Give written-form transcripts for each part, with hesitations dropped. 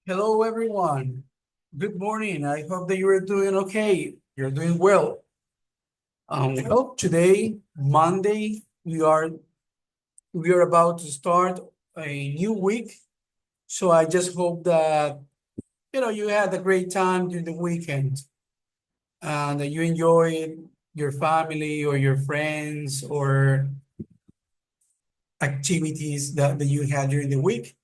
Hello, everyone. Good morning. I hope that you are doing okay. You're doing well. Well, today, Monday, we are about to start a new week. So I just hope that you had a great time during the weekend and that you enjoyed your family or your friends or activities that you had during the week.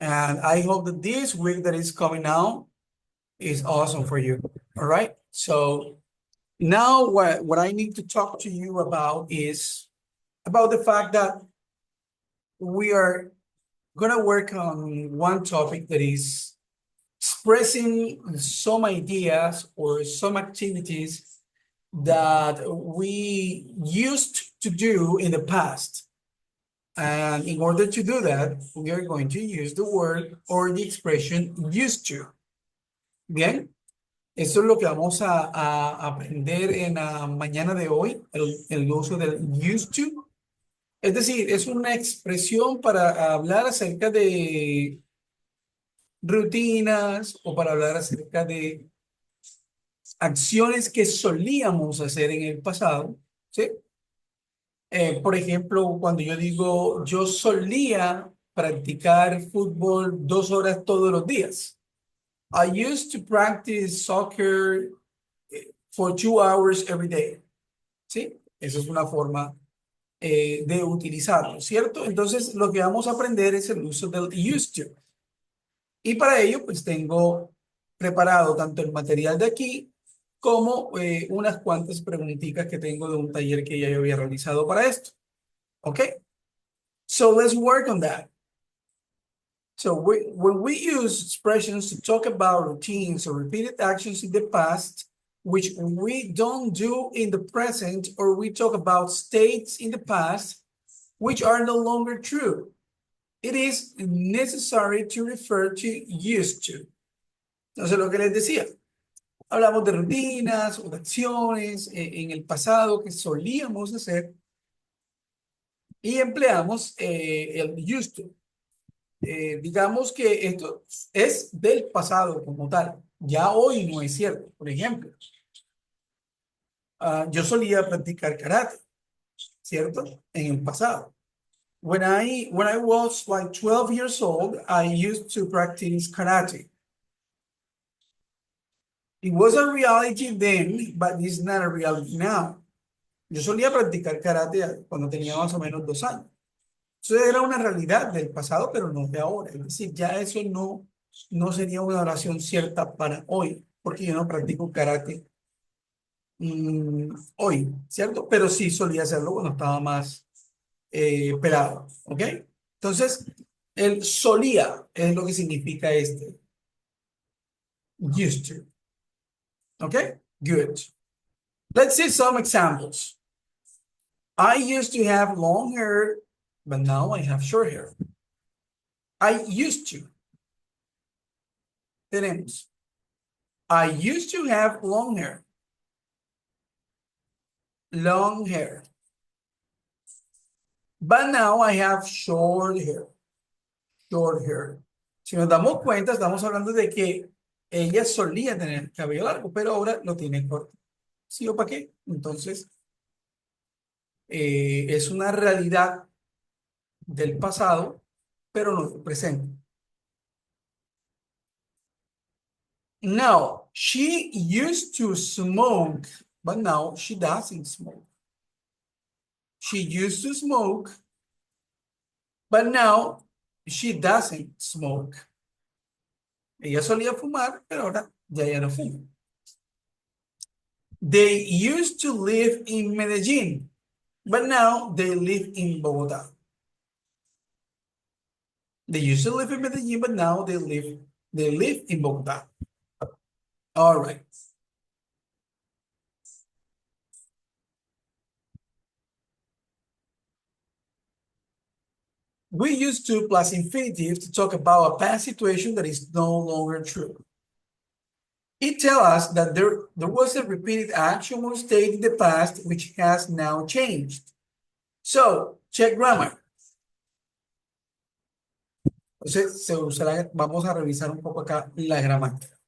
And I hope that this week that is coming now is awesome for you. All right. So now what I need to talk to you about is about the fact that we are going to work on one topic that is expressing some ideas or some activities that we used to do in the past. And in order to do that, we are going to use the word or the expression used to. Bien. Eso es lo que vamos a aprender en la mañana de hoy, el uso del used to. Es decir, es una expresión para hablar acerca de rutinas o para hablar acerca de acciones que solíamos hacer en el pasado, ¿sí? Por ejemplo, cuando yo digo, yo solía practicar fútbol 2 horas todos los días. I used to practice soccer for 2 hours every day. ¿Sí? Esa es una forma de utilizarlo, ¿cierto? Entonces, lo que vamos a aprender es el uso del used to. Y para ello, pues tengo preparado tanto el material de aquí como unas cuantas preguntitas que tengo de un taller que ya yo había realizado para esto. ¿Ok? So let's work on that. So when we use expressions to talk about routines or repeated actions in the past, which we don't do in the present, or we talk about states in the past, which are no longer true, it is necessary to refer to used to. Entonces, lo que les decía, hablamos de rutinas o de acciones en el pasado que solíamos hacer y empleamos el used to. Digamos que esto es del pasado como tal. Ya hoy no es cierto. Por ejemplo, yo solía practicar karate, ¿cierto? En el pasado. When I was like 12 years old, I used to practice karate. It was a reality then, but it's not a reality now. Yo solía practicar karate cuando tenía más o menos 2 años. Eso era una realidad del pasado, pero no de ahora. Es decir, ya eso no sería una oración cierta para hoy, porque yo no practico karate hoy, ¿cierto? Pero sí solía hacerlo cuando estaba más pelado, ¿ok? Entonces, el solía es lo que significa este. Used to. ¿Ok? Good. Let's see some examples. I used to have long hair, but now I have short hair. I used to. Tenemos. I used to have long hair. Long hair. But now I have short hair. Short hair. Si nos damos cuenta, estamos hablando de que ella solía tener cabello largo, pero ahora lo tiene corto. ¿Sí o para qué? Entonces, es una realidad del pasado, pero no del presente. Now, she used to smoke, but now she doesn't smoke. She used to smoke, but now she doesn't smoke. Ella solía fumar, pero ahora ya no fuma. They used to live in Medellín, but now they live in Bogotá. They used to live in Medellín, but now they live in Bogotá. All right. We use to plus infinitive to talk about a past situation that is no longer true. It tells us that there was a repeated action or state in the past which has now changed. So, check grammar. Entonces, se usará, vamos a revisar un poco acá la gramática.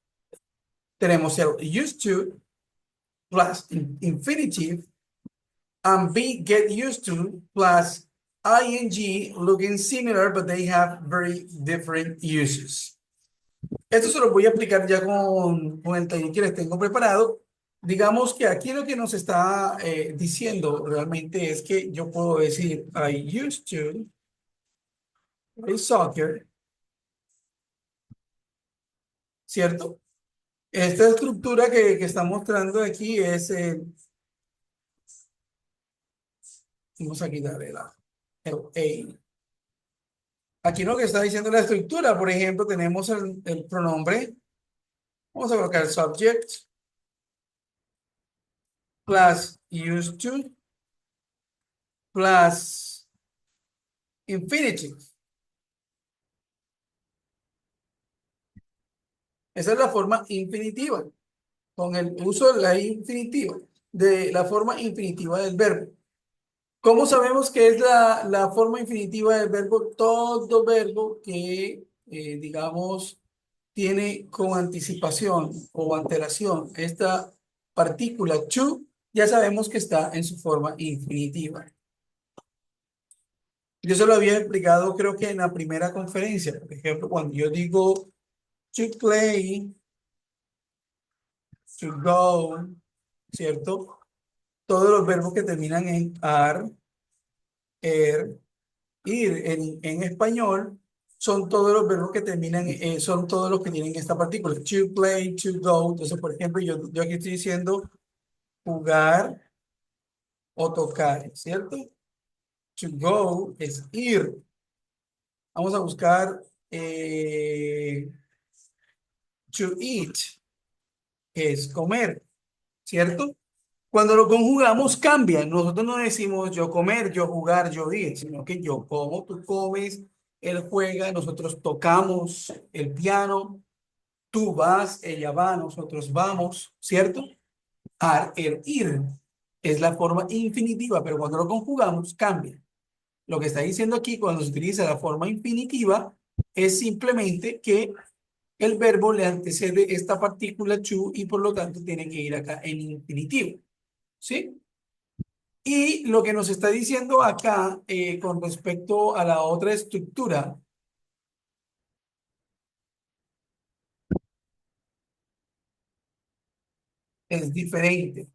Tenemos el used to plus infinitive and be get used to plus ing looking similar, but they have very different uses. Esto se lo voy a aplicar ya con el taller que les tengo preparado. Digamos que aquí lo que nos está diciendo realmente es que yo puedo decir I used to play soccer, ¿cierto? Esta estructura que está mostrando aquí es, vamos a quitarle el A. Aquí lo que está diciendo la estructura, por ejemplo, tenemos el pronombre, vamos a colocar subject plus used to plus infinitive. Esa es la forma infinitiva, con el uso de la infinitiva, de la forma infinitiva del verbo. ¿Cómo sabemos que es la forma infinitiva del verbo? Todo verbo que, digamos, tiene con anticipación o antelación esta partícula to, ya sabemos que está en su forma infinitiva. Yo se lo había explicado, creo que en la primera conferencia, por ejemplo, cuando yo digo to play, to go, ¿cierto? Todos los verbos que terminan en ar, er, ir en español son todos los verbos que terminan, son todos los que tienen esta partícula. To play, to go. Entonces, por ejemplo, yo aquí estoy diciendo jugar o tocar, ¿cierto? To go es ir. Vamos a buscar to eat, que es comer, ¿cierto? Cuando lo conjugamos cambia. Nosotros no decimos yo comer, yo jugar, yo ir, sino que yo como, tú comes, él juega, nosotros tocamos el piano, tú vas, ella va, nosotros vamos, ¿cierto? Ar, el ir es la forma infinitiva, pero cuando lo conjugamos cambia. Lo que está diciendo aquí, cuando se utiliza la forma infinitiva, es simplemente que el verbo le antecede esta partícula to y por lo tanto tiene que ir acá en infinitivo, ¿sí? Y lo que nos está diciendo acá con respecto a la otra estructura es diferente.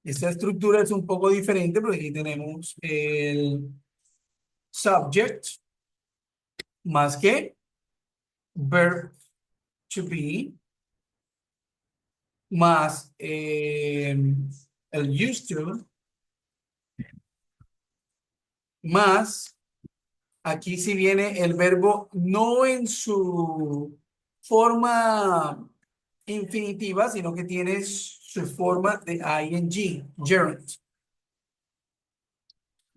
Esta estructura es un poco diferente porque aquí tenemos el subject más que verb to be más el used to más aquí sí viene el verbo no en su forma infinitiva, sino que tiene su forma de ing, gerund.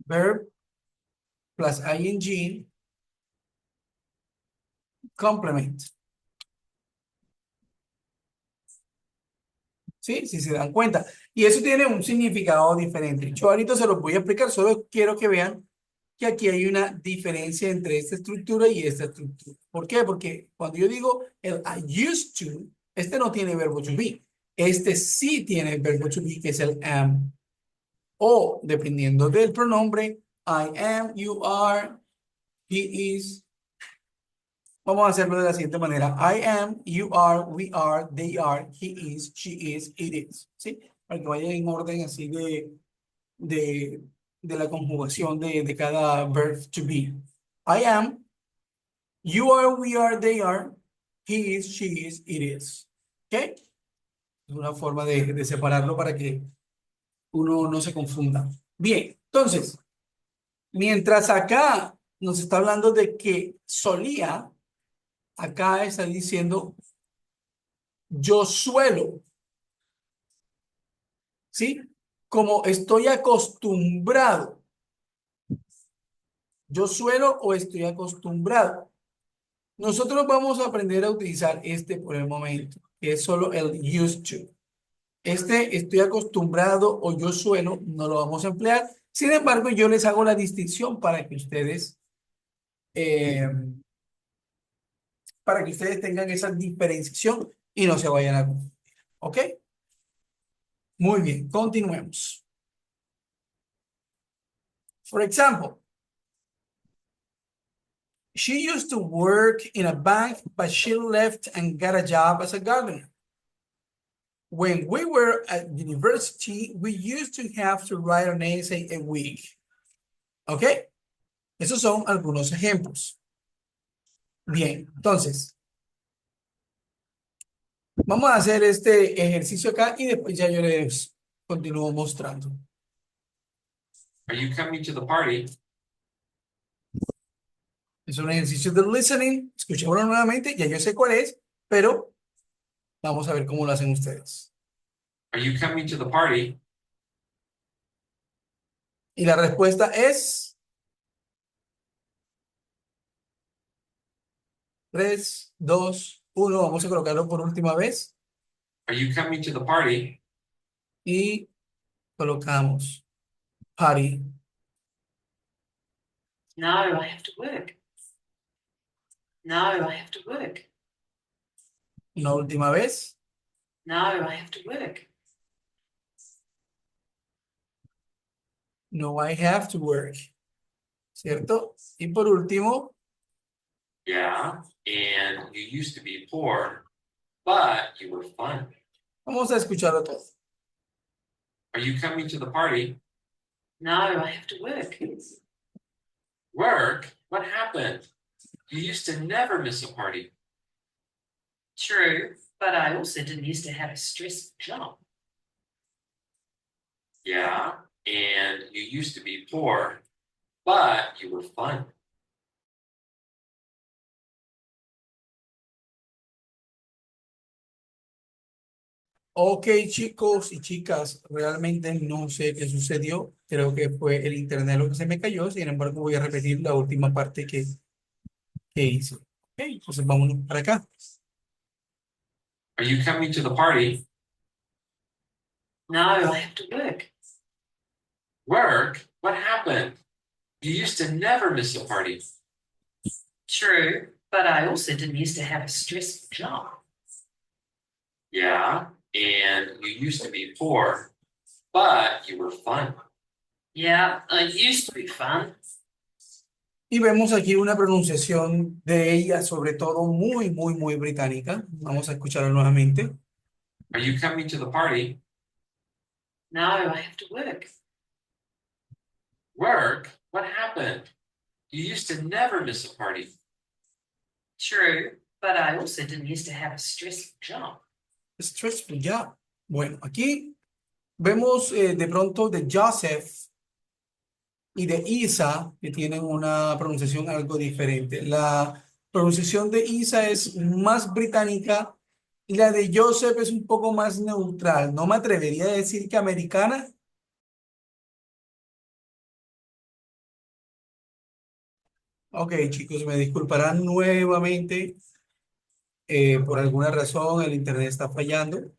Verb plus ing, complement. ¿Sí? Si se dan cuenta. Y eso tiene un significado diferente. Yo ahorita se los voy a explicar, solo quiero que vean que aquí hay una diferencia entre esta estructura y esta estructura. ¿Por qué? Porque cuando yo digo el I used to, este no tiene verbo to be. Este sí tiene el verbo to be, que es el am. O, dependiendo del pronombre, I am, you are, he is. Vamos a hacerlo de la siguiente manera. I am, you are, we are, they are, he is, she is, it is. ¿Sí? Para que vaya en orden así de, de la conjugación de cada verb to be. I am, you are, we are, they are, he is, she is, it is. ¿Ok? Es una forma de separarlo para que uno no se confunda. Bien, entonces, mientras acá nos está hablando de que solía, acá está diciendo yo suelo, ¿sí? Como estoy acostumbrado. Yo suelo o estoy acostumbrado. Nosotros vamos a aprender a utilizar este por el momento, que es solo el used to. Este estoy acostumbrado o yo suelo, no lo vamos a emplear. Sin embargo, yo les hago la distinción para que ustedes eh, para que ustedes tengan esa diferenciación y no se vayan a confundir. ¿Ok? Muy bien, continuemos. For example, she used to work in a bank, but she left and got a job as a gardener. When we were at university, we used to have to write an essay a week. ¿Ok? Esos son algunos ejemplos. Bien, entonces, vamos a hacer este ejercicio acá y después ya yo les continúo mostrando. Are you coming to the party? Es un ejercicio de listening. Escuchémoslo nuevamente, ya yo sé cuál es, pero vamos a ver cómo lo hacen ustedes. Are you coming to the party? Y la respuesta es 3, 2, 1. Vamos a colocarlo por última vez Are you coming to the party? y colocamos party. No, I have to work. No, I have to work. Una última vez. No, I have to work. No, I have to work. ¿Cierto? Y por último, Yeah, and you used to be poor, but you were fun. vamos a escucharlo todo. Are you coming to the party? No, I have to work. Work? What happened? You used to never miss a party. True, but I also didn't used to have a stressful job. Yeah, and you used to be poor, but you were fun. Ok, chicos y chicas, realmente no sé qué sucedió. Creo que fue el internet lo que se me cayó. Sin embargo, voy a repetir la última parte que hice. Ok, entonces vámonos para acá. Are you coming to the party? No, I have to work. Work? What happened? You used to never miss a party. True, but I also didn't used to have a stressful job. Yeah, and you used to be poor, but you were fun. Yeah, I used to be fun. Y vemos aquí una pronunciación de ella, sobre todo muy británica. Vamos a escucharla nuevamente. Are you coming to the party? No, I have to work. Work? What happened? You used to never miss a party. True, but I also didn't used to have a stressful job. Stressful job. Bueno, aquí vemos de pronto de Joseph y de Isa, que tienen una pronunciación algo diferente. La pronunciación de Isa es más británica y la de Joseph es un poco más neutral. No me atrevería a decir que americana. Ok, chicos, me disculparán nuevamente. Por alguna razón el internet está fallando.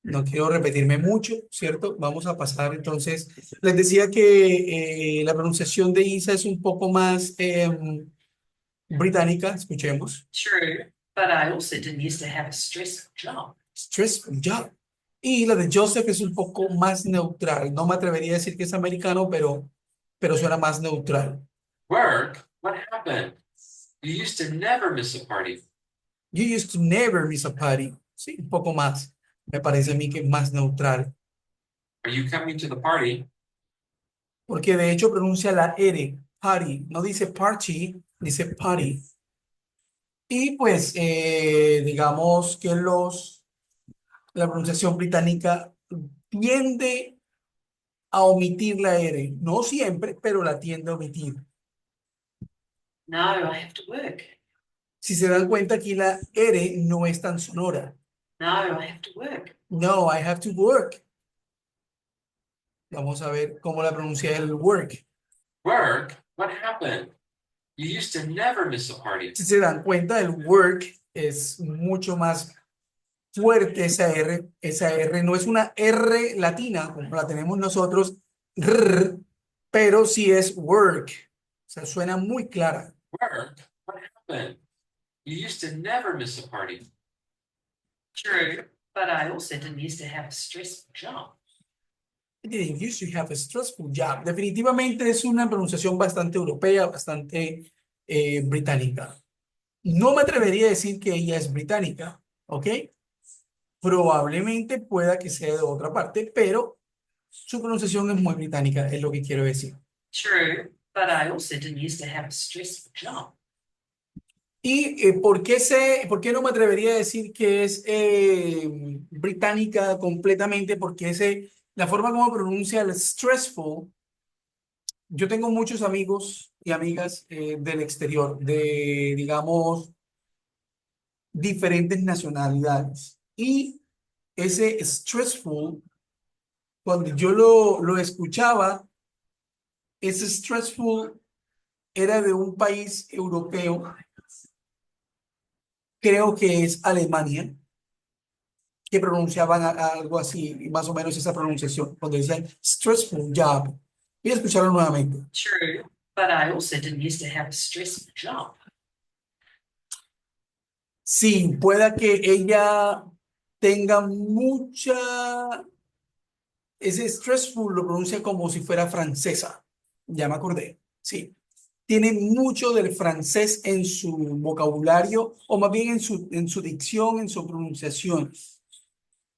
No quiero repetirme mucho, ¿cierto? Vamos a pasar entonces. Les decía que la pronunciación de Isa es un poco más británica. Escuchemos. True, but I also didn't used to have a stressful job. Stressful job. Y la de Joseph es un poco más neutral. No me atrevería a decir que es americano, pero suena más neutral. Work? What happened? You used to never miss a party. You used to never miss a party. Sí, un poco más. Me parece a mí que es más neutral. Are you coming to the party? Porque de hecho pronuncia la R, party. No dice party, dice party. Y pues, digamos que la pronunciación británica tiende a omitir la R. No siempre, pero la tiende a omitir. No, I have to work. Si se dan cuenta, aquí la R no es tan sonora. No, I have to work. No, I have to work. Vamos a ver cómo la pronuncia el work. Work? What happened? You used to never miss a party. Si se dan cuenta, el work es mucho más fuerte esa R. Esa R no es una R latina como la tenemos nosotros, rrr, pero sí es work. sea, suena muy clara. Where? What happened? You used to never miss a party. True, but I also didn't used to have a stressful job. I didn't used to have a stressful job. Definitivamente es una pronunciación bastante europea, bastante británica. No me atrevería a decir que ella es británica, ¿ok? Probablemente pueda que sea de otra parte, pero su pronunciación es muy británica, es lo que quiero decir. True, but I also didn't used to have a stressful job. ¿Y por qué no me atrevería a decir que es británica completamente? Porque la forma como pronuncia el stressful, yo tengo muchos amigos y amigas del exterior, de, digamos, diferentes nacionalidades. Y ese stressful, cuando yo lo escuchaba, ese stressful era de un país europeo, creo que es Alemania, que pronunciaban algo así, más o menos esa pronunciación, cuando decían stressful job. Voy a escucharlo nuevamente. True, but I also didn't used to have a stressful job. Sí, pueda que ella tenga mucha, ese stressful lo pronuncia como si fuera francesa. Ya me acordé, sí. Tiene mucho del francés en su vocabulario, o más bien en su dicción, en su pronunciación.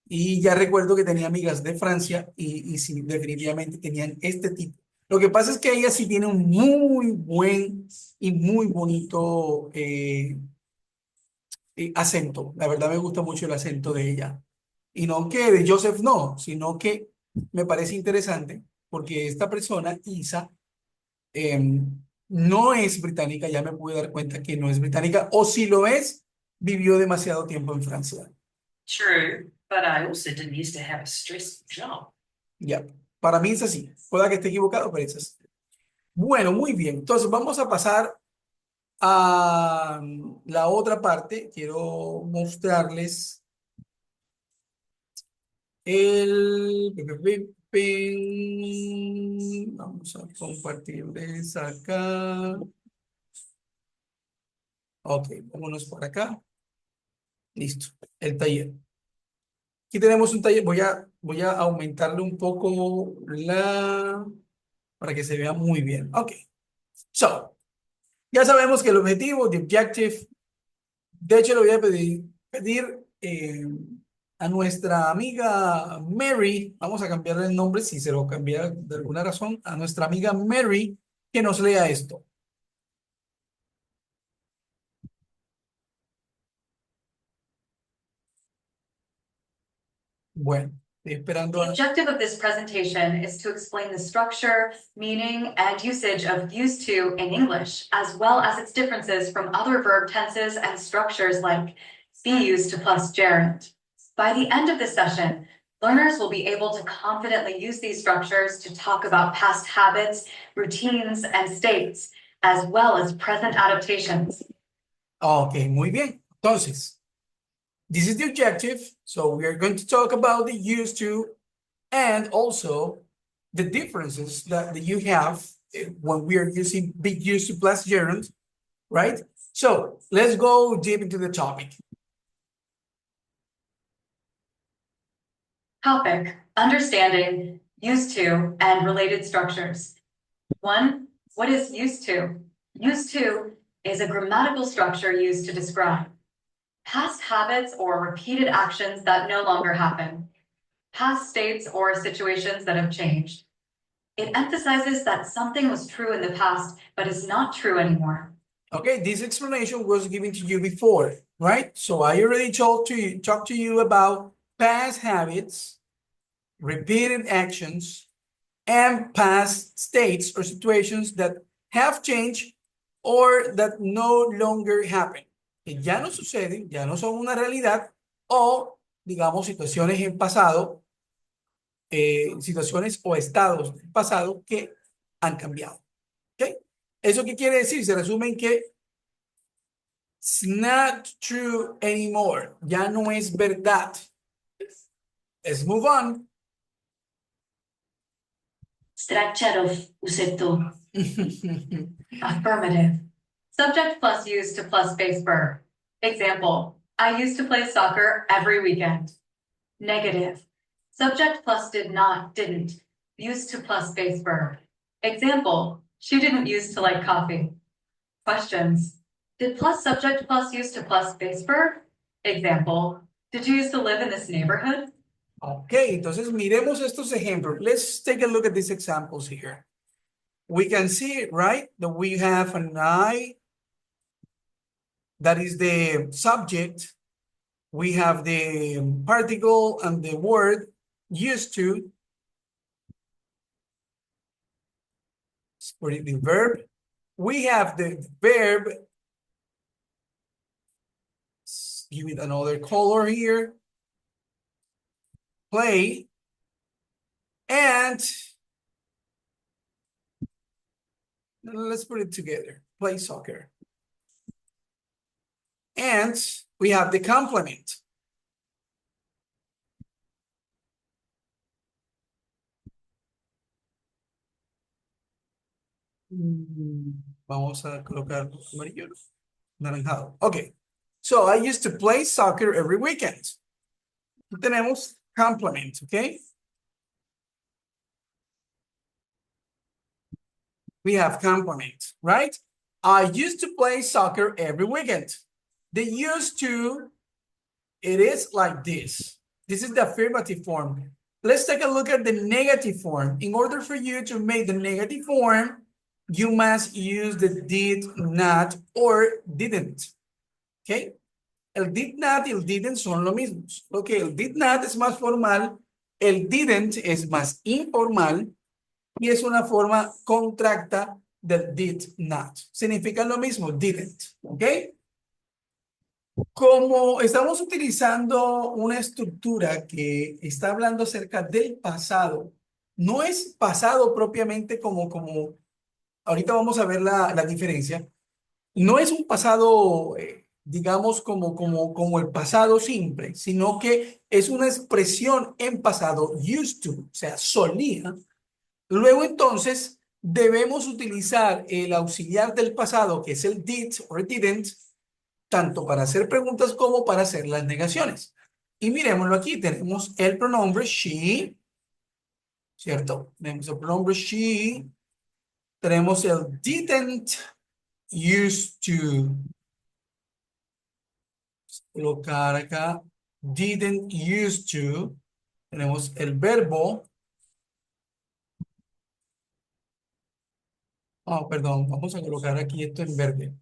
Y ya recuerdo que tenía amigas de Francia y sí, definitivamente tenían este tipo. Lo que pasa es que ella sí tiene un muy buen y muy bonito acento. La verdad me gusta mucho el acento de ella. Y no que de Joseph no, sino que me parece interesante porque esta persona, Isa, no es británica, ya me pude dar cuenta que no es británica, o si lo es, vivió demasiado tiempo en Francia. True, but I also didn't used to have a stressful job. Ya, para mí es así. Pueda que esté equivocado, pero es así. Bueno, muy bien. Entonces vamos a pasar a la otra parte. Quiero mostrarles el... Vamos a compartirles acá. Ok, vámonos por acá. Listo, el taller. Aquí tenemos un taller. Voy a aumentarle un poco para que se vea muy bien. Ok, so. Ya sabemos que el objetivo, the objective, de hecho le voy a pedir a nuestra amiga Mary, vamos a cambiarle el nombre si se lo cambiara de alguna razón, a nuestra amiga Mary que nos lea esto. Bueno, estoy esperando The objective of this presentation is to explain the structure, meaning, and usage of used to in English, as well as its differences from other verb tenses and structures like be used to plus gerund. By the end of this session, learners will be able to confidently use these structures to talk about past habits, routines, and states, as well as present adaptations. Ok, muy bien. Entonces, this is the objective. So we are going to talk about the used to and also the differences that you have when we are using big used to plus gerund, right? So let's go deep into the topic. Topic: understanding used to and related structures. 1. What is used to? Used to is a grammatical structure used to describe past habits or repeated actions that no longer happen, past states or situations that have changed. It emphasizes that something was true in the past but is not true anymore. Okay, this explanation was given to you before, right? So I already talked to you about past habits, repeated actions, and past states or situations that have changed or that no longer happen. Que ya no suceden, ya no son una realidad, o digamos situaciones en pasado, situaciones o estados del pasado que han cambiado. ¿Ok? ¿Eso qué quiere decir? Se resume en que it's not true anymore. Ya no es verdad. Let's move on. Structure of useto. Affirmative. Subject plus used to plus base verb. Example, I used to play soccer every weekend. Negative. Subject plus did not, didn't. Used to plus base verb. Example, she didn't used to like coffee. Questions. Did plus subject plus used to plus base verb? Example, did you used to live in this neighborhood? Ok, entonces miremos estos ejemplos. Let's take a look at these examples here. We can see, right, that we have an I, that is the subject. We have the particle and the word used to. For the verb. We have the verb. Let's give it another color here. Play. And let's put it together. Play soccer. And we have the complement. Vamos a colocar amarillo, naranjado. Okay. So I used to play soccer every weekend. Tenemos complement, okay? We have complement, right? I used to play soccer every weekend. The used to, it is like this. This is the affirmative form. Let's take a look at the negative form. In order for you to make the negative form, you must use the did not or didn't. Okay? El did not y el didn't son lo mismo. Ok, el did not es más formal, el didn't es más informal y es una forma contracta del did not. Significa lo mismo, didn't. Ok. Como estamos utilizando una estructura que está hablando acerca del pasado, no es pasado propiamente como ahorita vamos a ver la diferencia. No es un pasado, digamos, como el pasado simple, sino que es una expresión en pasado, used to, o sea, solía. Luego entonces debemos utilizar el auxiliar del pasado, que es el did o didn't, tanto para hacer preguntas como para hacer las negaciones. Y miremoslo aquí, tenemos el pronombre she, ¿cierto? Tenemos el pronombre she, tenemos el didn't used to, colocar acá, didn't used to, tenemos el verbo, perdón, vamos a colocar aquí esto en verde.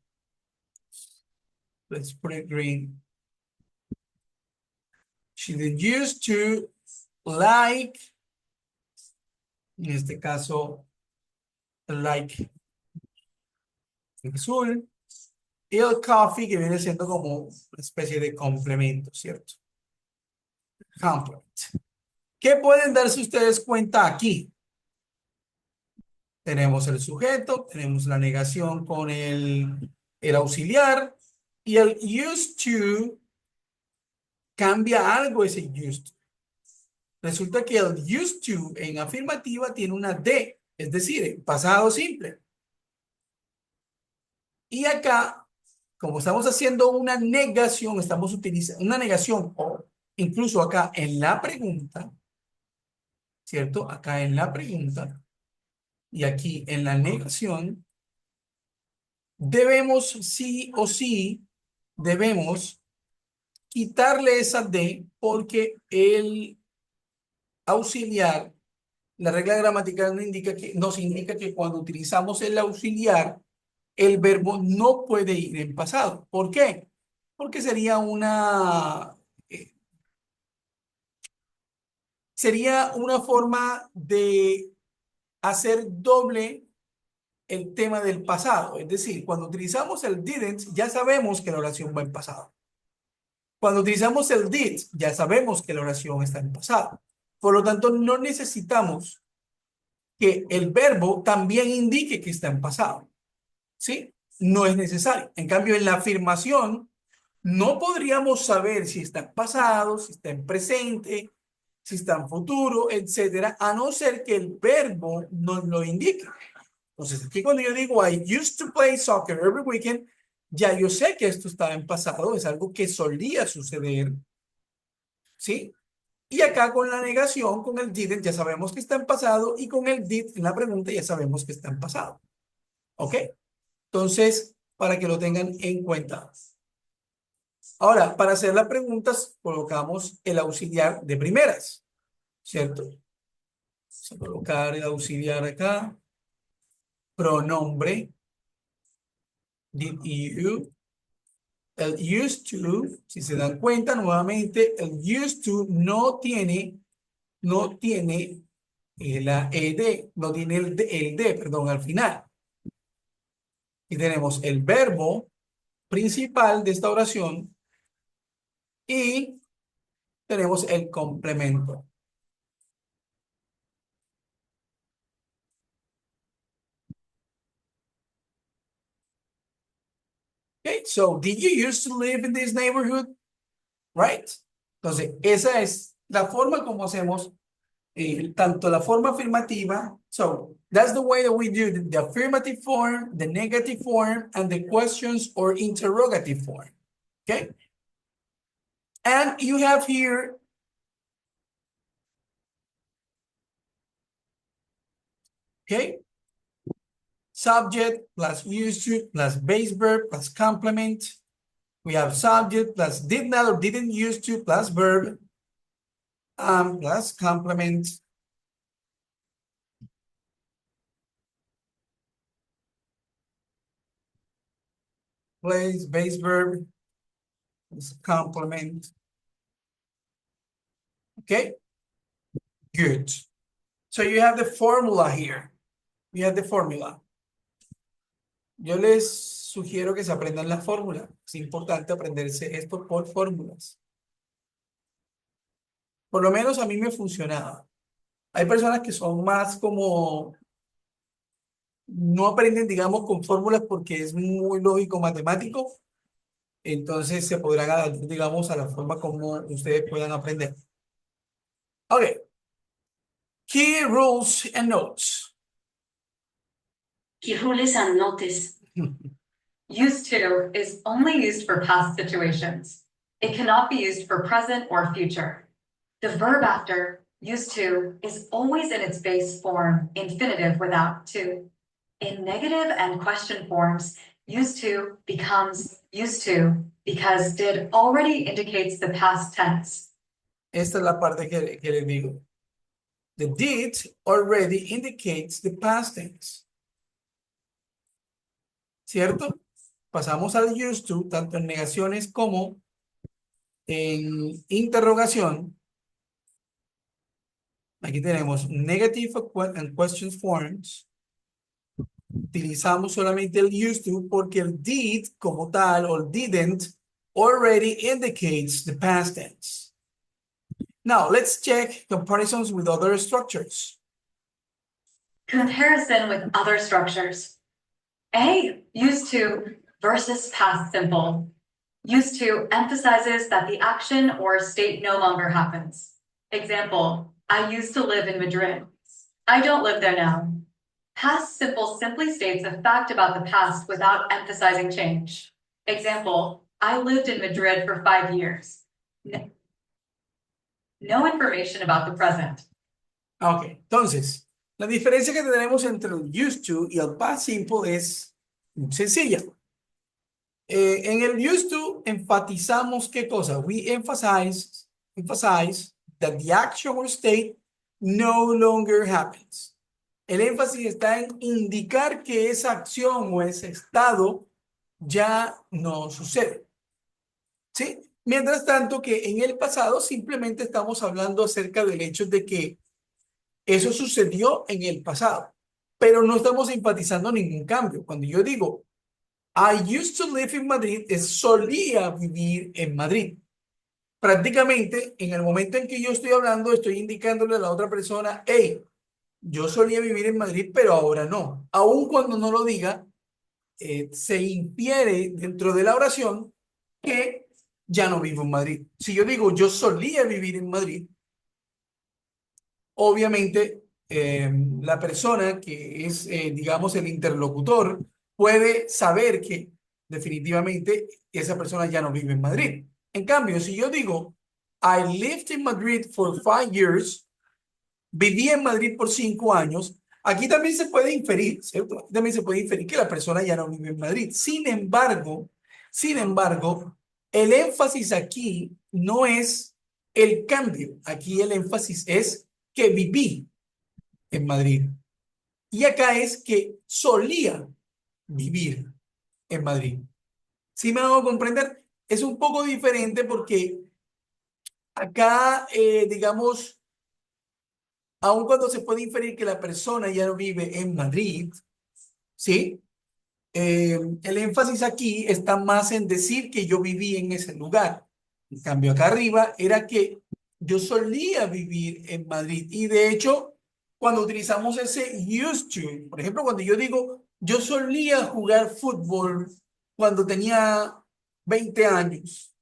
Let's put it green. She did used to like, en este caso, like azul, y el coffee que viene siendo como una especie de complemento, ¿cierto? Complement. ¿Qué pueden darse ustedes cuenta aquí? Tenemos el sujeto, tenemos la negación con el auxiliar y el used to cambia algo ese used to. Resulta que el used to en afirmativa tiene una D, es decir, en pasado simple. Y acá, como estamos haciendo una negación, estamos utilizando una negación, o incluso acá en la pregunta, ¿cierto? Acá en la pregunta y aquí en la negación, debemos sí o sí, debemos quitarle esa D porque el auxiliar, la regla gramatical nos indica que cuando utilizamos el auxiliar, el verbo no puede ir en pasado. ¿Por qué? Porque sería una forma de hacer doble el tema del pasado. Es decir, cuando utilizamos el didn't, ya sabemos que la oración va en pasado. Cuando utilizamos el did, ya sabemos que la oración está en pasado. Por lo tanto, no necesitamos que el verbo también indique que está en pasado. ¿Sí? No es necesario. En cambio, en la afirmación, no podríamos saber si está en pasado, si está en presente, si está en futuro, etcétera, a no ser que el verbo nos lo indique. Entonces, aquí cuando yo digo I used to play soccer every weekend, ya yo sé que esto estaba en pasado, es algo que solía suceder, ¿sí? Y acá con la negación, con el didn't, ya sabemos que está en pasado, y con el did en la pregunta ya sabemos que está en pasado. ¿Ok? Entonces, para que lo tengan en cuenta. Ahora, para hacer las preguntas, colocamos el auxiliar de primeras, ¿cierto? Vamos a colocar el auxiliar acá. Pronombre. Did you. El used to, si se dan cuenta nuevamente, el used to no tiene la ed, no tiene el de, perdón, al final. Y tenemos el verbo principal de esta oración y tenemos el complemento. Okay, so did you used to live in this neighborhood? Right? Entonces, esa es la forma como hacemos tanto la forma afirmativa. So, that's the way that we do the affirmative form, the negative form, and the questions or interrogative form. Okay? And you have here okay? Subject plus used to plus base verb plus complement. We have subject plus did not or didn't used to plus verb plus complement. Place base verb plus complement. Okay? Good. So you have the formula here. You have the formula. Yo les sugiero que se aprendan la fórmula. Es importante aprenderse esto por fórmulas. Por lo menos a mí me funcionaba. Hay personas que son más como... No aprenden, digamos, con fórmulas porque es muy lógico matemático. Entonces se podrán adaptar, digamos, a la forma como ustedes puedan aprender. Ok. Key rules and notes. Key rules and notes. Used to is only used for past situations. It cannot be used for present or future. The verb after used to is always in its base form, infinitive without to. In negative and question forms, used to becomes used to because did already indicates the past tense. Esta es la parte que les digo. The did already indicates the past tense. ¿Cierto? Pasamos al used to, tanto en negaciones como en interrogación. Aquí tenemos negative and question forms. Utilizamos solamente el used to porque el did como tal o didn't already indicates the past tense. Now, let's check comparisons with other structures. Comparison with other structures. A, used to versus past simple. Used to emphasizes that the action or state no longer happens. Example, I used to live in Madrid. I don't live there now. Past simple simply states a fact about the past without emphasizing change. Example, I lived in Madrid for 5 years. No information about the present. Ok, entonces, la diferencia que tenemos entre el used to y el past simple es muy sencilla. En el used to enfatizamos qué cosa? We emphasize that the action or state no longer happens. El énfasis está en indicar que esa acción o ese estado ya no sucede. ¿Sí? Mientras tanto que en el pasado simplemente estamos hablando acerca del hecho de que eso sucedió en el pasado, pero no estamos enfatizando ningún cambio. Cuando yo digo, I used to live in Madrid, es solía vivir en Madrid. Prácticamente, en el momento en que yo estoy hablando, estoy indicándole a la otra persona, hey, yo solía vivir en Madrid, pero ahora no. Aun cuando no lo diga, se infiere dentro de la oración que ya no vivo en Madrid. Si yo digo, yo solía vivir en Madrid, obviamente la persona que es, digamos, el interlocutor puede saber que definitivamente esa persona ya no vive en Madrid. En cambio, si yo digo, I lived in Madrid for 5 years, viví en Madrid por 5 años, aquí también se puede inferir, ¿cierto? Aquí también se puede inferir que la persona ya no vive en Madrid. Sin embargo, el énfasis aquí no es el cambio. Aquí el énfasis es que viví en Madrid. Y acá es que solía vivir en Madrid. ¿Sí me hago comprender? Es un poco diferente porque acá, digamos, aun cuando se puede inferir que la persona ya no vive en Madrid, ¿sí? El énfasis aquí está más en decir que yo viví en ese lugar. En cambio, acá arriba era que yo solía vivir en Madrid. Y de hecho, cuando utilizamos ese used to, por ejemplo, cuando yo digo, yo solía jugar fútbol cuando tenía 20 años,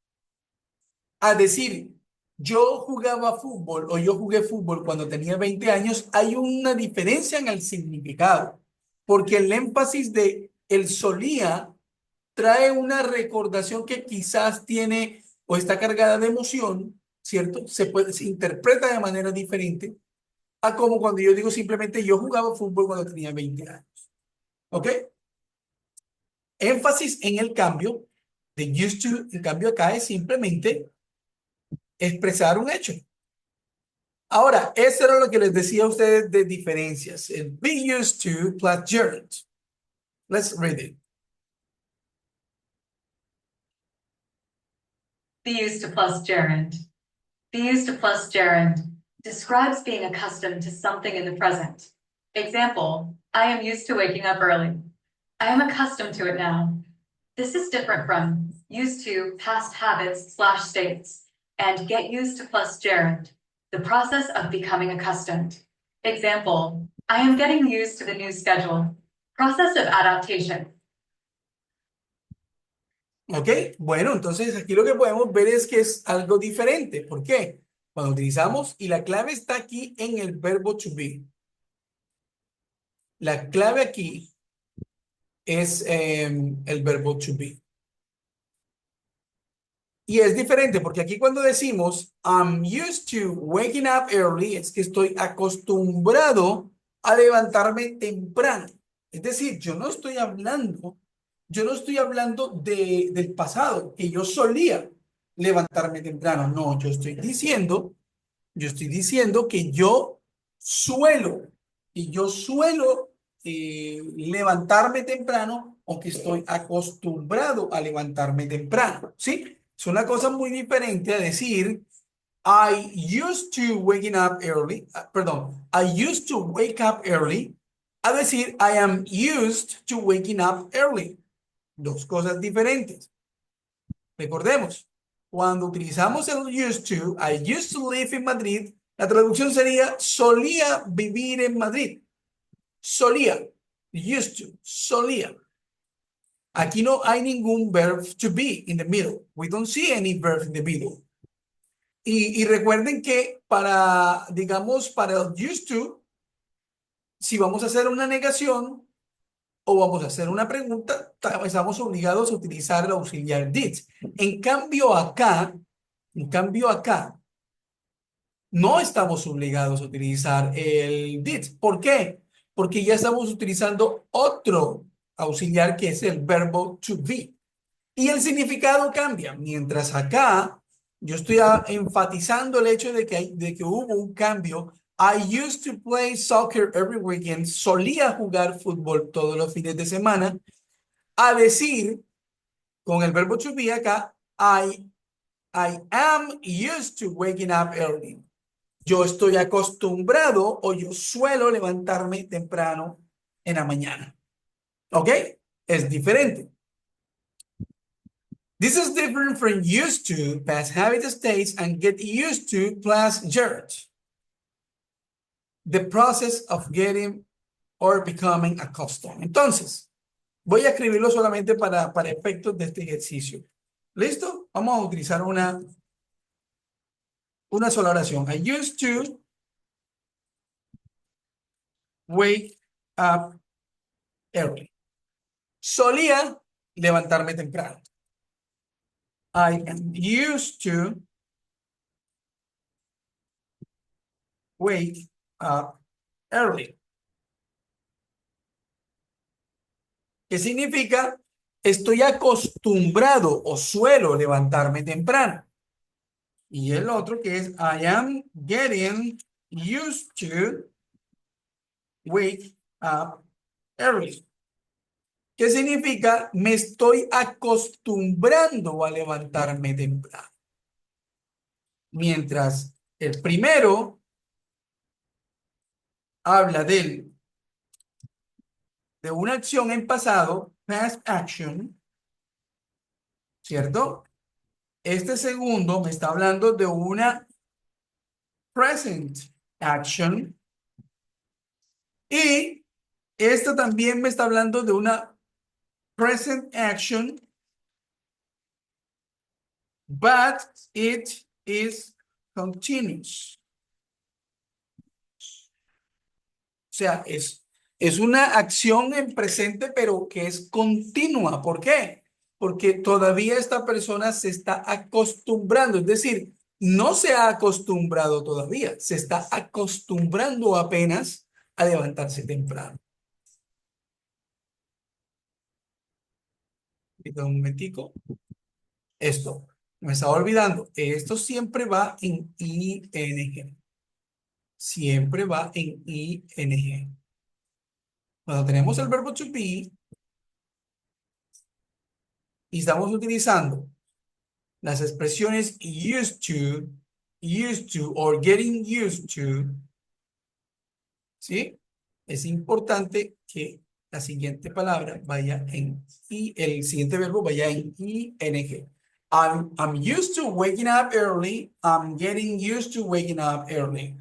a decir, yo jugaba fútbol o yo jugué fútbol cuando tenía 20 años, hay una diferencia en el significado, porque el énfasis de el solía trae una recordación que quizás tiene o está cargada de emoción, ¿cierto? Se interpreta de manera diferente a como cuando yo digo simplemente yo jugaba fútbol cuando tenía 20 años. ¿Ok? Énfasis en el cambio de used to, en cambio acá es simplemente expresar un hecho. Ahora, eso era lo que les decía a ustedes de diferencias. El be used to plus gerund. Let's read it. Be used to plus gerund. Be used to plus gerund describes being accustomed to something in the present. Example, I am used to waking up early. I am accustomed to it now. This is different from used to past habits / states and get used to plus gerund, the process of becoming accustomed. Example, I am getting used to the new schedule. Process of adaptation. ¿Ok? Bueno, entonces aquí lo que podemos ver es que es algo diferente. ¿Por qué? Cuando utilizamos, y la clave está aquí en el verbo to be. La clave aquí es el verbo to be. Y es diferente porque aquí cuando decimos I'm used to waking up early, es que estoy acostumbrado a levantarme temprano. Es decir, yo no estoy hablando del pasado, que yo solía levantarme temprano. No, yo estoy diciendo que suelo, yo suelo levantarme temprano o que estoy acostumbrado a levantarme temprano, ¿sí? Es una cosa muy diferente a decir I used to waking up early, perdón, I used to wake up early, a decir I am used to waking up early. Dos cosas diferentes. Recordemos, cuando utilizamos el used to, I used to live in Madrid, la traducción sería solía vivir en Madrid. Solía, used to, solía. Aquí no hay ningún verb to be in the middle. We don't see any verb in the middle. Y recuerden que digamos, para el used to, si vamos a hacer una negación o vamos a hacer una pregunta, estamos obligados a utilizar el auxiliar did. En cambio acá, no estamos obligados a utilizar el did. ¿Por qué? Porque ya estamos utilizando otro auxiliar que es el verbo to be. Y el significado cambia. Mientras acá yo estoy enfatizando el hecho de que hubo un cambio. I used to play soccer every weekend. Solía jugar fútbol todos los fines de semana. A decir, con el verbo to be acá, I am used to waking up early. Yo estoy acostumbrado o yo suelo levantarme temprano en la mañana. ¿Ok? Es diferente. This is different from used to, past habit states, and get used to plus gerund. The process of getting or becoming accustomed. Entonces, voy a escribirlo solamente para efectos de este ejercicio. ¿Listo? Vamos a utilizar una sola oración. I used to wake up early. Solía levantarme temprano. I am used to wake up early. ¿Qué significa? Estoy acostumbrado o suelo levantarme temprano. Y el otro que es I am getting used to wake up early. ¿Qué significa? Me estoy acostumbrando a levantarme temprano. Mientras el primero habla de una acción en pasado, past action, ¿cierto? Este segundo me está hablando de una present action y esto también me está hablando de una present action, but it is continuous. O sea, es una acción en presente, pero que es continua. ¿Por qué? Porque todavía esta persona se está acostumbrando, es decir, no se ha acostumbrado todavía, se está acostumbrando apenas a levantarse temprano. Espera un momentico. Esto, me estaba olvidando, esto siempre va en ing. Siempre va en ing. Cuando tenemos el verbo to be y estamos utilizando las expresiones used to, or getting used to, ¿sí? Es importante que la siguiente palabra vaya en el siguiente verbo vaya en ing. I'm used to waking up early. I'm getting used to waking up early.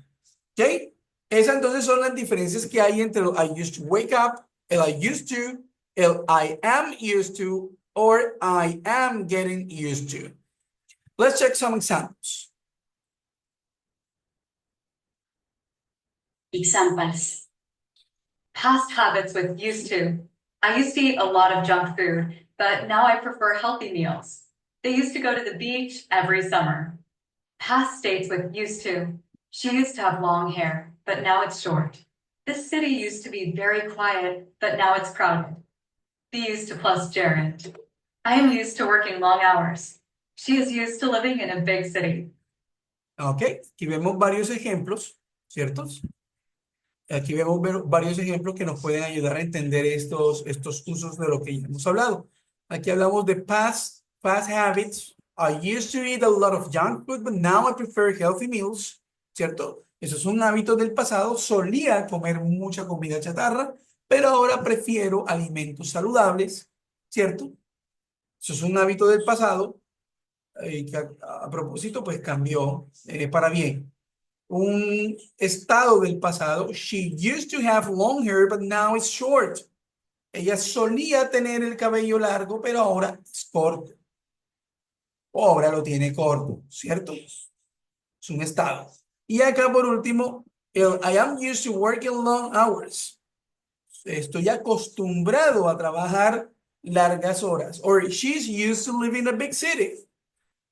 ¿Ok? Esas entonces son las diferencias que hay entre el I used to wake up, el I used to, el I am used to, or I am getting used to. Let's check some examples. Examples. Past habits with used to. I used to eat a lot of junk food, but now I prefer healthy meals. They used to go to the beach every summer. Past states with used to. She used to have long hair, but now it's short. This city used to be very quiet, but now it's crowded. Be used to plus gerund. I am used to working long hours. She is used to living in a big city. Ok, aquí vemos varios ejemplos, ¿ciertos? Aquí vemos varios ejemplos que nos pueden ayudar a entender estos usos de lo que ya hemos hablado. Aquí hablamos de past habits. I used to eat a lot of junk food, but now I prefer healthy meals, ¿cierto? Eso es un hábito del pasado. Solía comer mucha comida chatarra, pero ahora prefiero alimentos saludables, ¿cierto? Eso es un hábito del pasado que a propósito pues cambió para bien. Un estado del pasado. She used to have long hair, but now it's short. Ella solía tener el cabello largo, pero ahora es corto. O ahora lo tiene corto, ¿cierto? Es un estado. Y acá por último, el I am used to working long hours. Estoy acostumbrado a trabajar largas horas. Or she's used to live in a big city.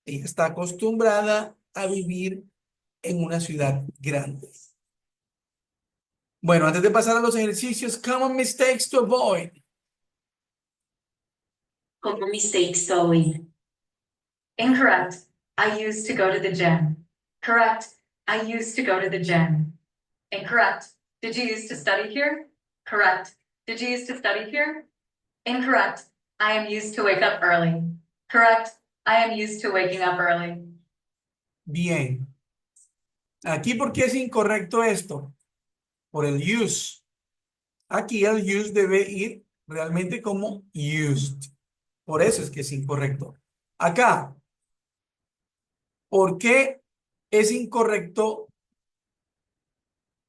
Ella está acostumbrada a vivir en una ciudad grande. Bueno, antes de pasar a los ejercicios, common mistakes to avoid. Common mistakes to avoid. Incorrect. I used to go to the gym. Correct. I used to go to the gym. Incorrect. Did you used to study here? Correct. Did you used to study here? Incorrect. I am used to wake up early. Correct. I am used to waking up early. Bien. Aquí, ¿por qué es incorrecto esto? Por el use. Aquí el use debe ir realmente como used. Por eso es que es incorrecto. Acá, ¿por qué es incorrecto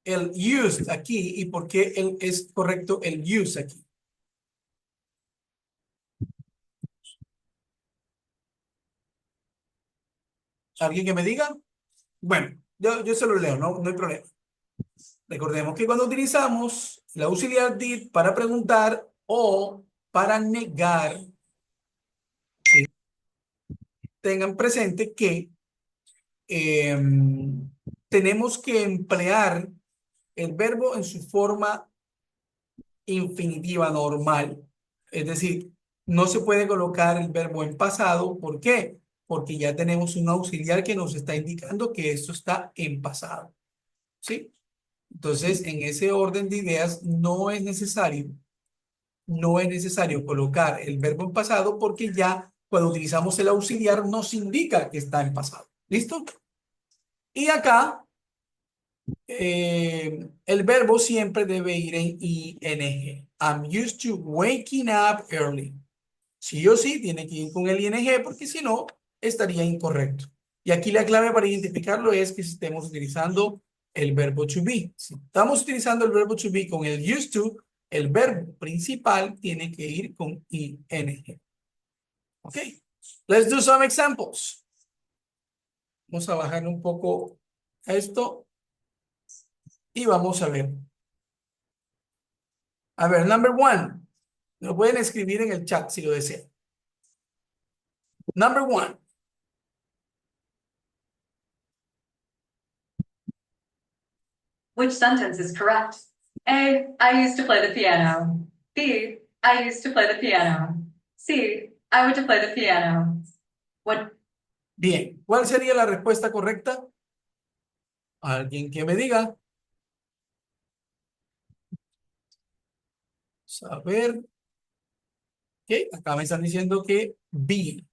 el used aquí y por qué es correcto el use aquí? ¿Alguien que me diga? Bueno, yo se lo leo, no hay problema. Recordemos que cuando utilizamos el auxiliar did para preguntar o para negar, ¿sí? Tengan presente que tenemos que emplear el verbo en su forma infinitiva normal. Es decir, no se puede colocar el verbo en pasado. ¿Por qué? Porque ya tenemos un auxiliar que nos está indicando que esto está en pasado. ¿Sí? Entonces, en ese orden de ideas, no es necesario colocar el verbo en pasado porque ya cuando utilizamos el auxiliar nos indica que está en pasado. ¿Listo? Y acá el verbo siempre debe ir en ing. I'm used to waking up early. Sí o sí tiene que ir con el ing porque si no estaría incorrecto. Y aquí la clave para identificarlo es que estemos utilizando el verbo to be. Si estamos utilizando el verbo to be con el used to, el verbo principal tiene que ir con ing. Ok. Let's do some examples. Vamos a bajar un poco esto y vamos a ver. A ver, number one. Lo pueden escribir en el chat si lo desean. Number one. Which sentence is correct? A, I used to play the piano. B, I used to play the piano. C, I would to play the piano. What? Bien, ¿cuál sería la respuesta correcta? Alguien que me diga. Saber. Ok, acá me están diciendo que B.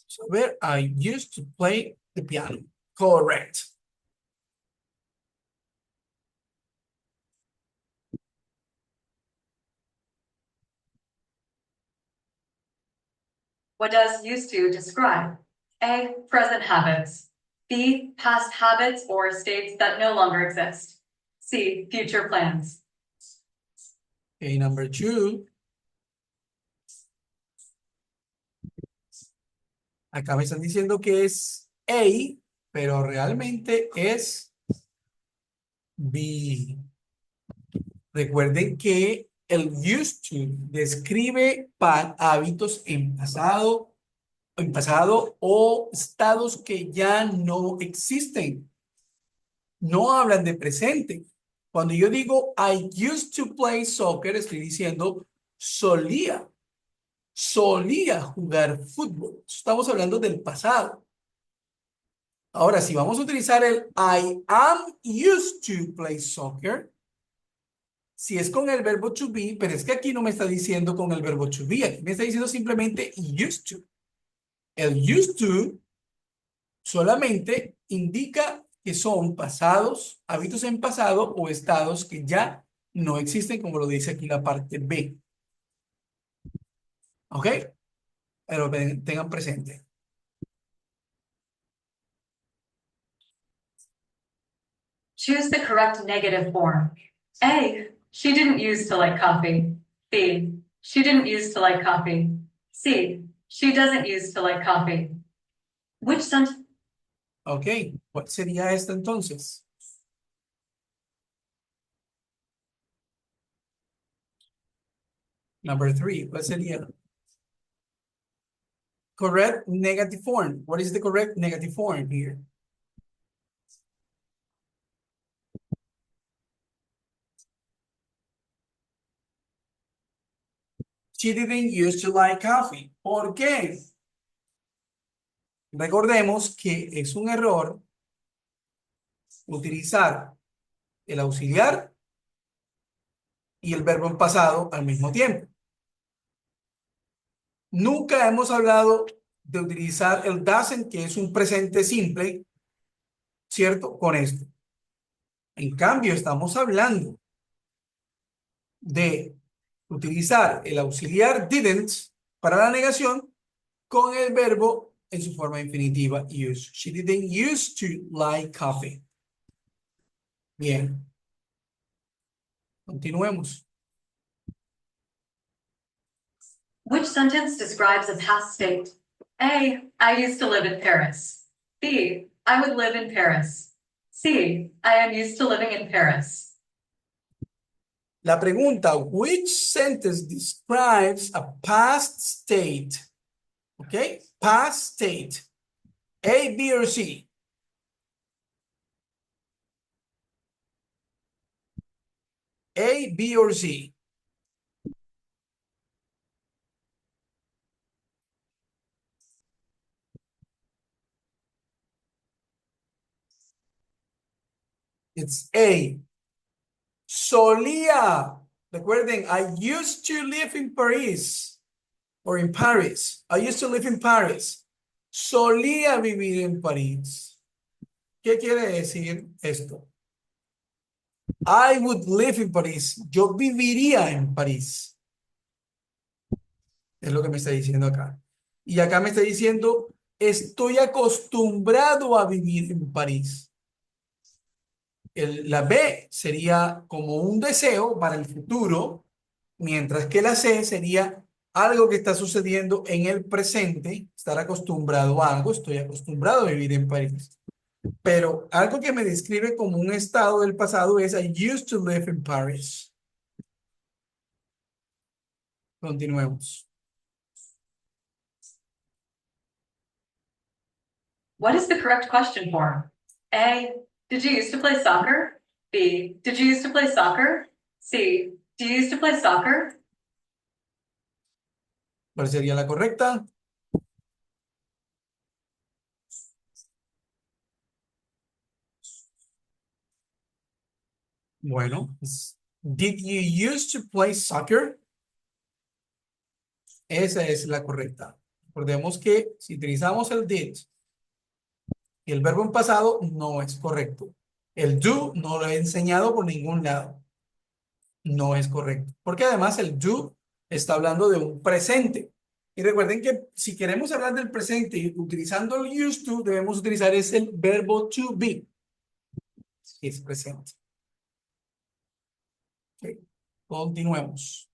Saber, I used to play the piano. Correct. What does used to describe? A, present habits. B, past habits or states that no longer exist. C, future plans. Ok, number two. Acá me están diciendo que es A, pero realmente es B. Recuerden que el used to describe hábitos en pasado o estados que ya no existen. No hablan de presente. Cuando yo digo I used to play soccer, estoy diciendo solía jugar fútbol. Estamos hablando del pasado. Ahora, si vamos a utilizar el I am used to play soccer, si es con el verbo to be, pero es que aquí no me está diciendo con el verbo to be, aquí me está diciendo simplemente used to. El used to solamente indica que son pasados, hábitos en pasado o estados que ya no existen, como lo dice aquí la parte B. ¿Ok? Pero tengan presente. Choose the correct negative form. A, she didn't used to like coffee. B, she didn't used to like coffee. C, she doesn't used to like coffee. Which sentence? ¿Ok? ¿Cuál sería esta entonces? Number three, ¿cuál sería? Correct negative form. What is the correct negative form here? She didn't used to like coffee. ¿Por qué? Recordemos que es un error utilizar el auxiliar y el verbo en pasado al mismo tiempo. Nunca hemos hablado de utilizar el doesn't, que es un presente simple, ¿cierto? Con esto. En cambio, estamos hablando de utilizar el auxiliar didn't para la negación con el verbo en su forma infinitiva use. She didn't used to like coffee. Bien. Continuemos. Which sentence describes a past state? A, I used to live in Paris. B, I would live in Paris. C, I am used to living in Paris. La pregunta, which sentence describes a past state? Okay, past state. A, B, or C? A, B, or C? It's A. Solía. Recuerden, I used to live in Paris. Or in Paris. I used to live in Paris. Solía vivir en París. ¿Qué quiere decir esto? I would live in Paris. Yo viviría en París. Es lo que me está diciendo acá. Y acá me está diciendo, estoy acostumbrado a vivir en París. La B sería como un deseo para el futuro, mientras que la C sería algo que está sucediendo en el presente, estar acostumbrado a algo, estoy acostumbrado a vivir en París. Pero algo que me describe como un estado del pasado es I used to live in Paris. Continuemos. What is the correct question form? A, did you used to play soccer? B, did you used to play soccer? C, do you used to play soccer? ¿Cuál sería la correcta? Bueno, did you used to play soccer? Esa es la correcta. Recordemos que si utilizamos el did y el verbo en pasado, no es correcto. El do no lo he enseñado por ningún lado. No es correcto. Porque además el do está hablando de un presente. Y recuerden que si queremos hablar del presente utilizando el used to, debemos utilizar es el verbo to be. Es presente. Ok. Continuemos.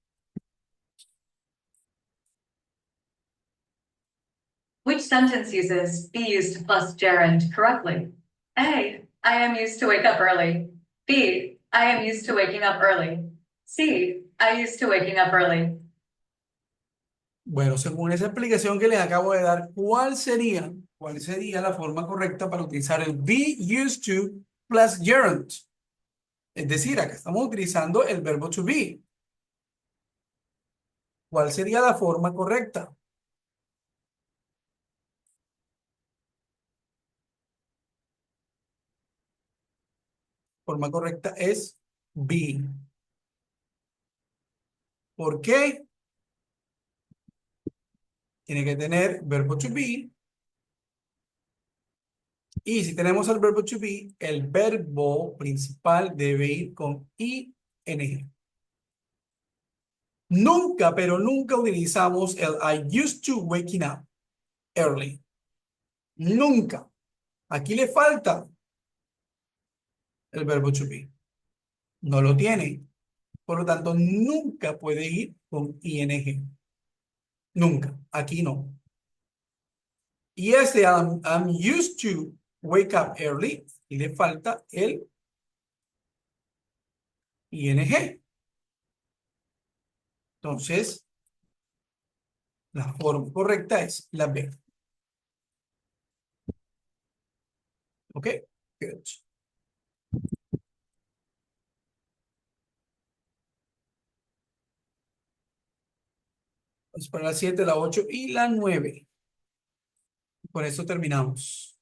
Which sentence uses be used plus gerund correctly? A, I am used to wake up early. B, I am used to waking up early. C, I used to waking up early. Bueno, según esa explicación que les acabo de dar, ¿cuál sería la forma correcta para utilizar el be used to plus gerund? Es decir, acá estamos utilizando el verbo to be. ¿Cuál sería la forma correcta? Forma correcta es be. ¿Por qué? Tiene que tener verbo to be. Y si tenemos el verbo to be, el verbo principal debe ir con ing. Nunca, pero nunca utilizamos el I used to waking up early. Nunca. Aquí le falta el verbo to be. No lo tiene. Por lo tanto, nunca puede ir con ing. Nunca. Aquí no. Y ese I'm used to wake up early. Y le falta el ing. Entonces, la forma correcta es la B. ¿Ok? Good. Vamos para la 7, la 8 y la 9. Con eso terminamos.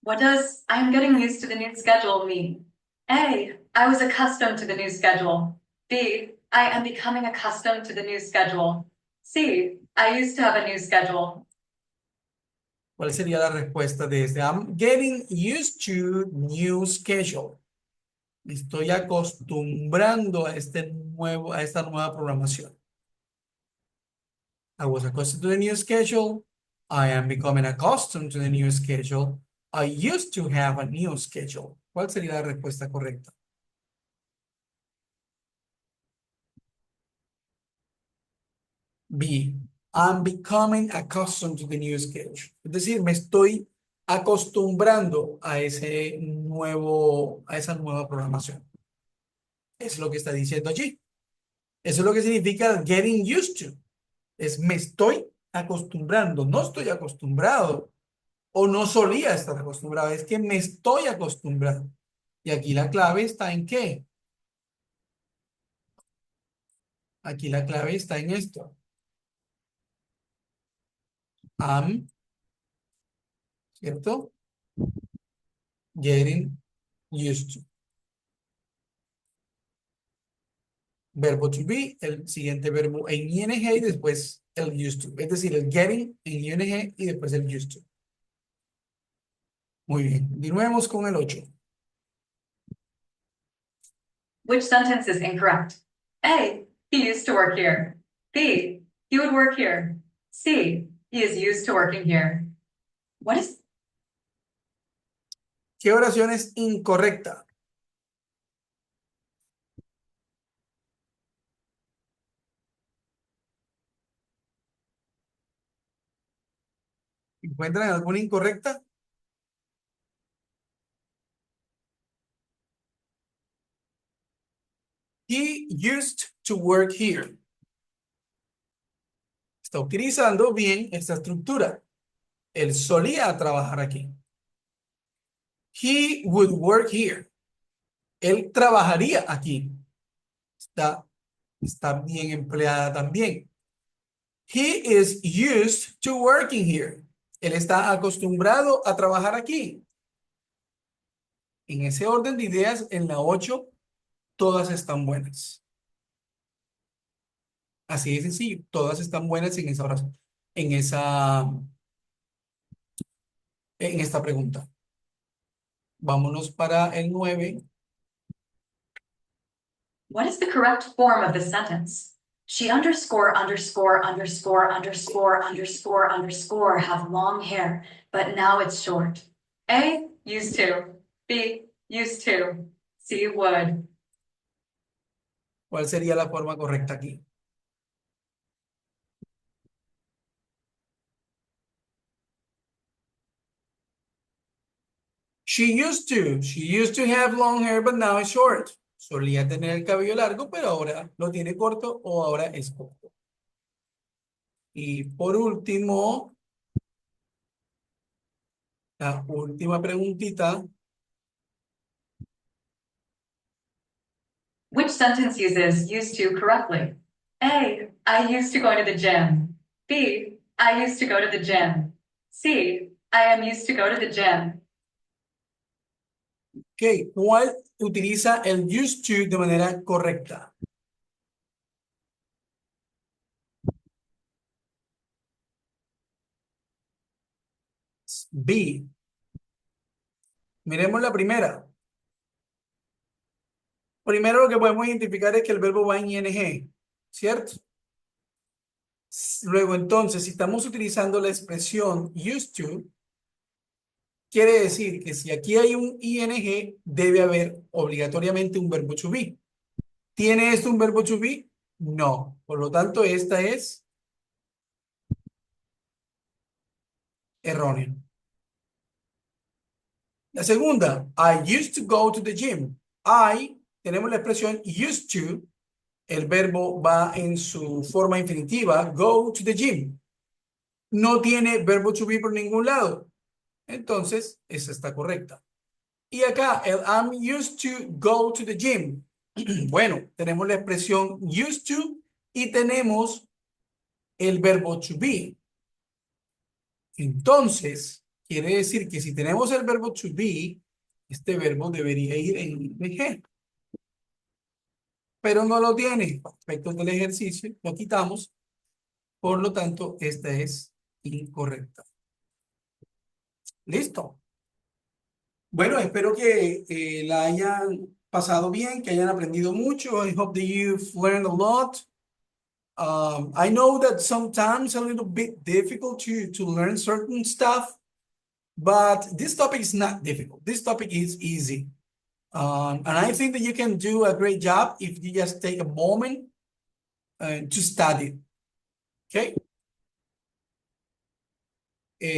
What does I'm getting used to the new schedule mean? A, I was accustomed to the new schedule. B, I am becoming accustomed to the new schedule. C, I used to have a new schedule. ¿Cuál sería la respuesta de este? I'm getting used to new schedule. Me estoy acostumbrando a esta nueva programación. I was accustomed to the new schedule. I am becoming accustomed to the new schedule. I used to have a new schedule. ¿Cuál sería la respuesta correcta? B. I'm becoming accustomed to the new schedule. Es decir, me estoy acostumbrando a esa nueva programación. Es lo que está diciendo allí. Eso es lo que significa getting used to. Es me estoy acostumbrando, no estoy acostumbrado o no solía estar acostumbrado, es que me estoy acostumbrando. Y aquí la clave está en ¿qué? Aquí la clave está en esto. I'm, ¿cierto? Getting used to. Verbo to be, el siguiente verbo en ing y después el used to. Es decir, el getting en ing y después el used to. Muy bien. Continuemos con el 8. Which sentence is incorrect? A, he used to work here. B, he would work here. C, he is used to working here. What is ¿Qué oración es incorrecta? ¿Encuentran alguna incorrecta? He used to work here. Está utilizando bien esta estructura. Él solía trabajar aquí. He would work here. Él trabajaría aquí. Está bien empleada también. He is used to working here. Él está acostumbrado a trabajar aquí. En ese orden de ideas, en la 8, todas están buenas. Así de sencillo, todas están buenas en esa oración, en esta pregunta. Vámonos para el 9. What is the correct form of this sentence? She underscore underscore underscore underscore underscore underscore have long hair, but now it's short. A, used to. B, used to. C, would. ¿Cuál sería la forma correcta aquí? She used to have long hair, but now it's short. Solía tener el cabello largo, pero ahora lo tiene corto o ahora es corto. Y por último, la última preguntita. Which sentence uses used to correctly? A, I used to go to the gym. B, I used to go to the gym. C, I am used to go to the gym. Ok, ¿cuál utiliza el used to de manera correcta? B. Miremos la primera. Primero lo que podemos identificar es que el verbo va en ing, ¿cierto? Luego entonces, si estamos utilizando la expresión used to, quiere decir que si aquí hay un ing, debe haber obligatoriamente un verbo to be. ¿Tiene esto un verbo to be? No. Por lo tanto, esta es errónea. La segunda, I used to go to the gym. Tenemos la expresión used to, el verbo va en su forma infinitiva, go to the gym. No tiene verbo to be por ningún lado. Entonces, esa está correcta. Y acá, el I'm used to go to the gym. Bueno, tenemos la expresión used to y tenemos el verbo to be. Entonces, quiere decir que si tenemos el verbo to be, este verbo debería ir en ing. Pero no lo tiene. Para efectos del ejercicio, lo quitamos. Por lo tanto, esta es incorrecta. Listo. Bueno, espero que la hayan pasado bien, que hayan aprendido mucho. I hope that you've learned a lot. I know that sometimes a little bit difficult to learn certain stuff, but this topic is not difficult. This topic is easy. And I think that you can do a great job if you just take a moment to study. Okay?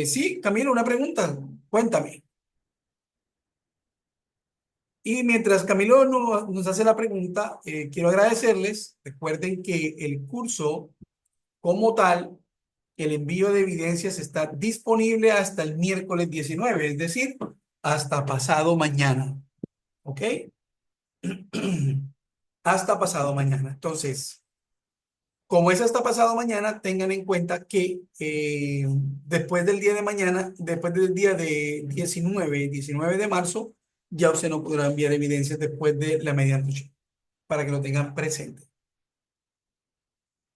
Sí, Camilo, una pregunta. Cuéntame. Y mientras Camilo nos hace la pregunta, quiero agradecerles. Recuerden que el curso como tal, el envío de evidencias está disponible hasta el miércoles 19, es decir, hasta pasado mañana. ¿Ok? Hasta pasado mañana. Entonces, como es hasta pasado mañana, tengan en cuenta que después del día de mañana, después del día de 19 de marzo, ya usted no podrá enviar evidencias después de la medianoche, para que lo tengan presente.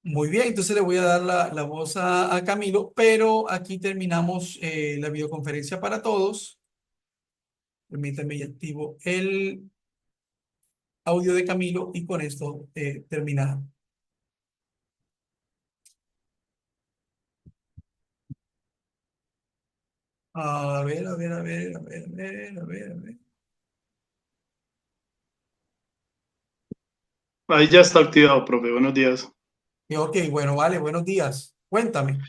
Muy bien, entonces le voy a dar la voz a Camilo, pero aquí terminamos la videoconferencia para todos. Permítanme, ya activo el audio de Camilo y con esto terminamos. A ver, a ver, a ver, a ver, a ver, a ver, a ver. Ahí ya está activado, profe. Buenos días. Ok, bueno, vale, buenos días. Cuéntame.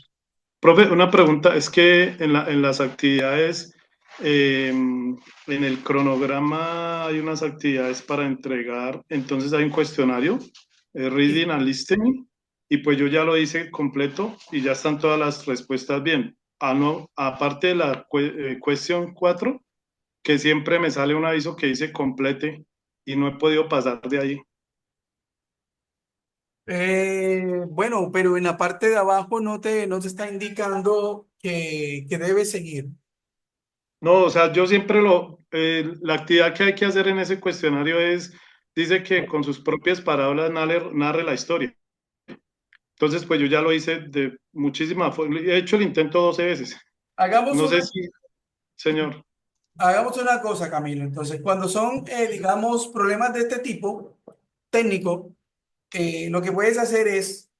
Profe, una pregunta. Es que en las actividades, en el cronograma hay unas actividades para entregar. Entonces hay un cuestionario, Reading and Listening, y pues yo ya lo hice completo y ya están todas las respuestas bien. No, aparte de la cuestión 4, que siempre me sale un aviso que dice complete y no he podido pasar de ahí. Bueno, pero en la parte de abajo no te está indicando que debes seguir. No, o sea, yo siempre la actividad que hay que hacer en ese cuestionario dice que con sus propias palabras narre la historia. Entonces, pues yo ya lo hice de muchísimas formas. He hecho el intento 12 veces. Hagamos No sé una, si, señor, hagamos una cosa, Camilo. Entonces, cuando son, digamos, problemas de este tipo, técnico, lo que puedes hacer es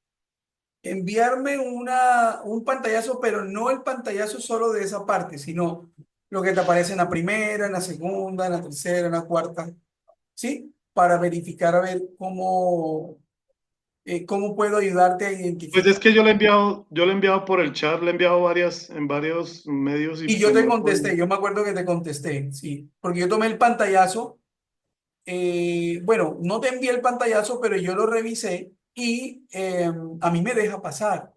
enviarme un pantallazo, pero no el pantallazo solo de esa parte, sino lo que te aparece en la primera, en la segunda, en la tercera, en la cuarta, ¿sí? Para verificar a ver cómo puedo ayudarte a pues es identificar. que yo le he enviado por el chat, le he enviado en varios medios y Y yo pues te no he podido. contesté, yo me acuerdo que te contesté, sí, porque yo tomé el pantallazo, bueno, no te envié el pantallazo, pero yo lo revisé y a mí me deja pasar.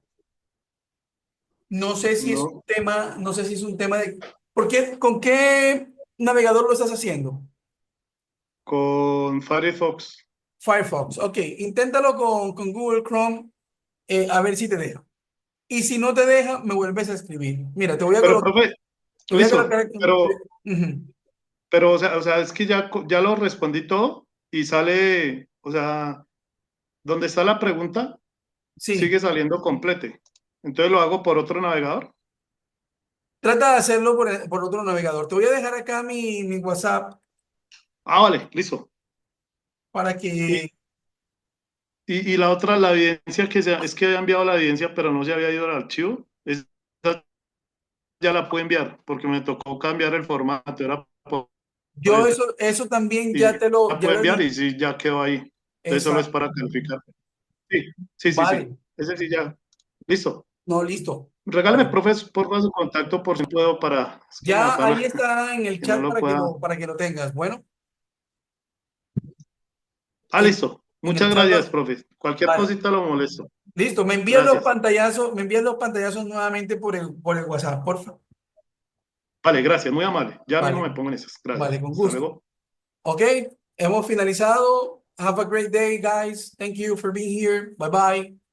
No sé si es un No, tema, no sé si es un tema de... ¿Con qué navegador lo estás haciendo? con Firefox. Firefox. Ok, inténtalo con Google Chrome, a ver si te deja. Y si no te deja, me vuelves a escribir. Mira, Pero, profe, te voy a listo, colocar. Ujú. pero o sea, es que ya lo respondí todo y sale, o sea, donde está la pregunta, Sí, sigue saliendo complete. Entonces lo hago por otro navegador. trata de hacerlo por otro navegador. Te voy a dejar acá mi WhatsApp Ah, vale, listo. para Y, que... y la otra, la evidencia es que había enviado la evidencia, pero no se había ido al archivo. Esa ya la puedo enviar, porque me tocó cambiar el formato. Era por Yo eso. eso también Y ya te lo... la Ya puedo lo enviar di. y sí, ya quedó ahí. Entonces solo es Exacto. para calificar. Sí, sí, sí, sí. Vale. Ese sí ya. Listo. No, listo. Regálame, Vale. profe, por favor, su contacto por si puedo para. Es que me Ya ahí apana está en el que no chat lo pueda. para que lo tengas. Bueno, Ah, en, listo. en el Muchas chat. gracias, profe. Cualquier Vale. cosita lo molesto. Listo, Gracias. me envías los pantallazos nuevamente por el WhatsApp, por favor. Vale, gracias. Muy amable. Ya mismo Vale, me pongo en esas. vale, Gracias. con Hasta gusto. luego. Ok, hemos finalizado. Have a great day, guys. Thank you for being here. Bye bye.